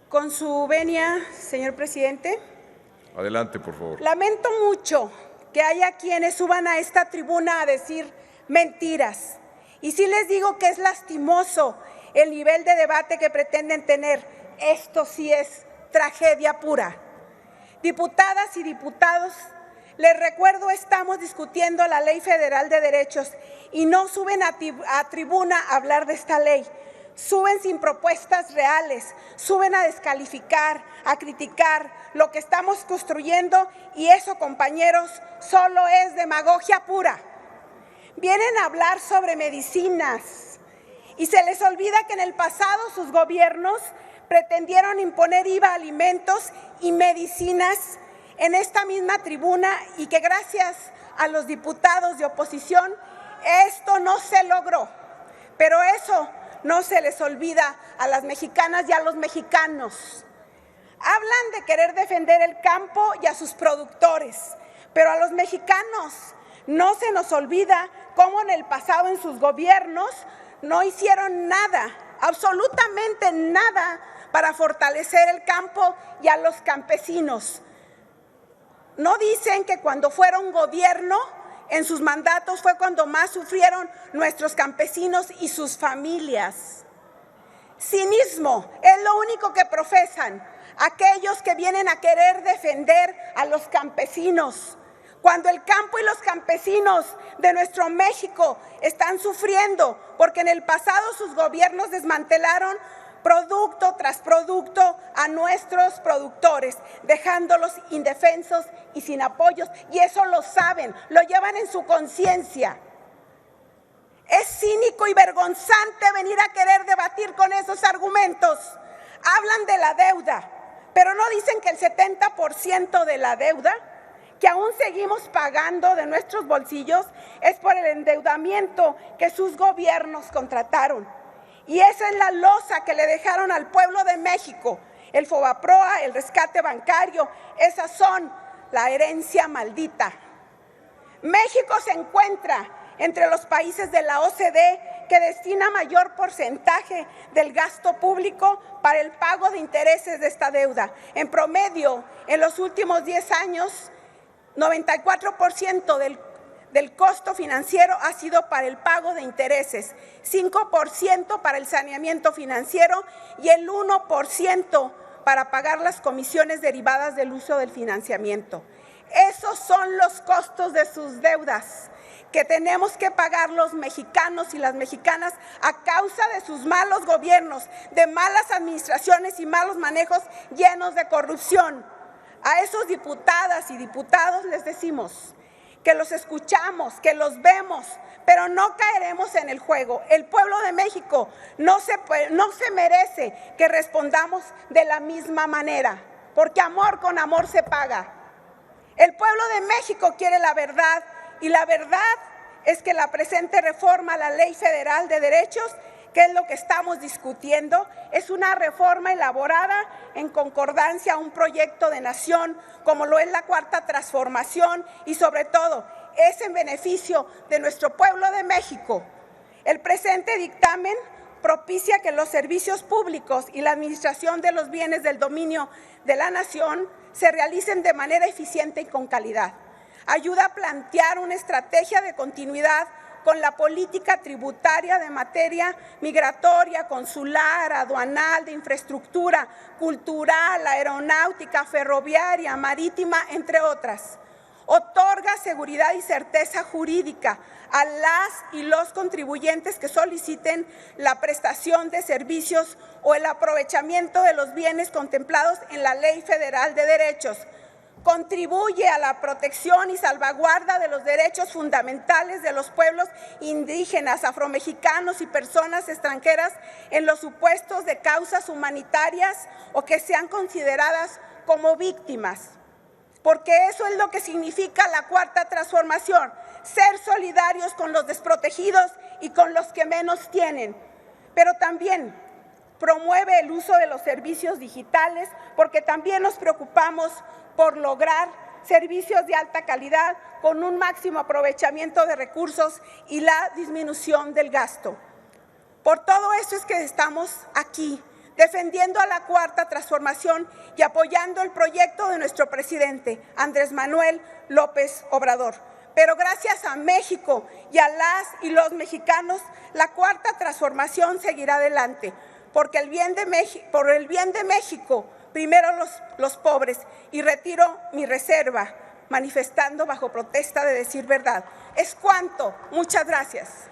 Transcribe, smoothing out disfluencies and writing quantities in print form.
Con su venia, señor presidente. Adelante, por favor. Lamento mucho que haya quienes suban a esta tribuna a decir mentiras. Y sí les digo que es lastimoso el nivel de debate que pretenden tener. Esto sí es tragedia pura. Diputadas y diputados, les recuerdo, estamos discutiendo la Ley Federal de Derechos y no suben a tribuna a hablar de esta ley. Suben sin propuestas reales, suben a descalificar, a criticar lo que estamos construyendo y eso, compañeros, solo es demagogia pura. Vienen a hablar sobre medicinas y se les olvida que en el pasado sus gobiernos pretendieron imponer IVA a alimentos y medicinas en esta misma tribuna y que gracias a los diputados de oposición esto no se logró. Pero eso no se les olvida a las mexicanas y a los mexicanos. Hablan de querer defender el campo y a sus productores, pero a los mexicanos no se nos olvida cómo en el pasado en sus gobiernos no hicieron nada, absolutamente nada, para fortalecer el campo y a los campesinos. No dicen que cuando fueron gobierno, en sus mandatos fue cuando más sufrieron nuestros campesinos y sus familias. Cinismo es lo único que profesan aquellos que vienen a querer defender a los campesinos, cuando el campo y los campesinos de nuestro México están sufriendo porque en el pasado sus gobiernos desmantelaron producto tras producto a nuestros productores, dejándolos indefensos y sin apoyos, y eso lo saben, lo llevan en su conciencia. Es cínico y vergonzante venir a querer debatir con esos argumentos. Hablan de la deuda, pero no dicen que el 70% de la deuda que aún seguimos pagando de nuestros bolsillos es por el endeudamiento que sus gobiernos contrataron. Y esa es la losa que le dejaron al pueblo de México. El Fobaproa, el rescate bancario, esas son la herencia maldita. México se encuentra entre los países de la OCDE que destina mayor porcentaje del gasto público para el pago de intereses de esta deuda. En promedio, en los últimos 10 años, 94% del costo financiero ha sido para el pago de intereses, 5% para el saneamiento financiero y el 1% para pagar las comisiones derivadas del uso del financiamiento. Esos son los costos de sus deudas que tenemos que pagar los mexicanos y las mexicanas a causa de sus malos gobiernos, de malas administraciones y malos manejos llenos de corrupción. A esos diputadas y diputados les decimos que los escuchamos, que los vemos, pero no caeremos en el juego. El pueblo de México no se merece que respondamos de la misma manera, porque amor con amor se paga. El pueblo de México quiere la verdad, y la verdad es que la presente reforma a la Ley Federal de Derechos, que es lo que estamos discutiendo, es una reforma elaborada en concordancia a un proyecto de nación, como lo es la Cuarta Transformación, y sobre todo es en beneficio de nuestro pueblo de México. El presente dictamen propicia que los servicios públicos y la administración de los bienes del dominio de la nación se realicen de manera eficiente y con calidad. Ayuda a plantear una estrategia de continuidad con la política tributaria de materia migratoria, consular, aduanal, de infraestructura, cultural, aeronáutica, ferroviaria, marítima, entre otras. Otorga seguridad y certeza jurídica a las y los contribuyentes que soliciten la prestación de servicios o el aprovechamiento de los bienes contemplados en la Ley Federal de Derechos. Contribuye a la protección y salvaguarda de los derechos fundamentales de los pueblos indígenas, afromexicanos y personas extranjeras en los supuestos de causas humanitarias o que sean consideradas como víctimas. Porque eso es lo que significa la Cuarta Transformación, ser solidarios con los desprotegidos y con los que menos tienen. Pero también promueve el uso de los servicios digitales, porque también nos preocupamos por lograr servicios de alta calidad con un máximo aprovechamiento de recursos y la disminución del gasto. Por todo eso es que estamos aquí defendiendo a la Cuarta Transformación y apoyando el proyecto de nuestro presidente, Andrés Manuel López Obrador. Pero gracias a México y a las y los mexicanos, la Cuarta Transformación seguirá adelante, porque por el bien de México, primero los pobres, y retiro mi reserva, manifestando bajo protesta de decir verdad. Es cuanto. Muchas gracias.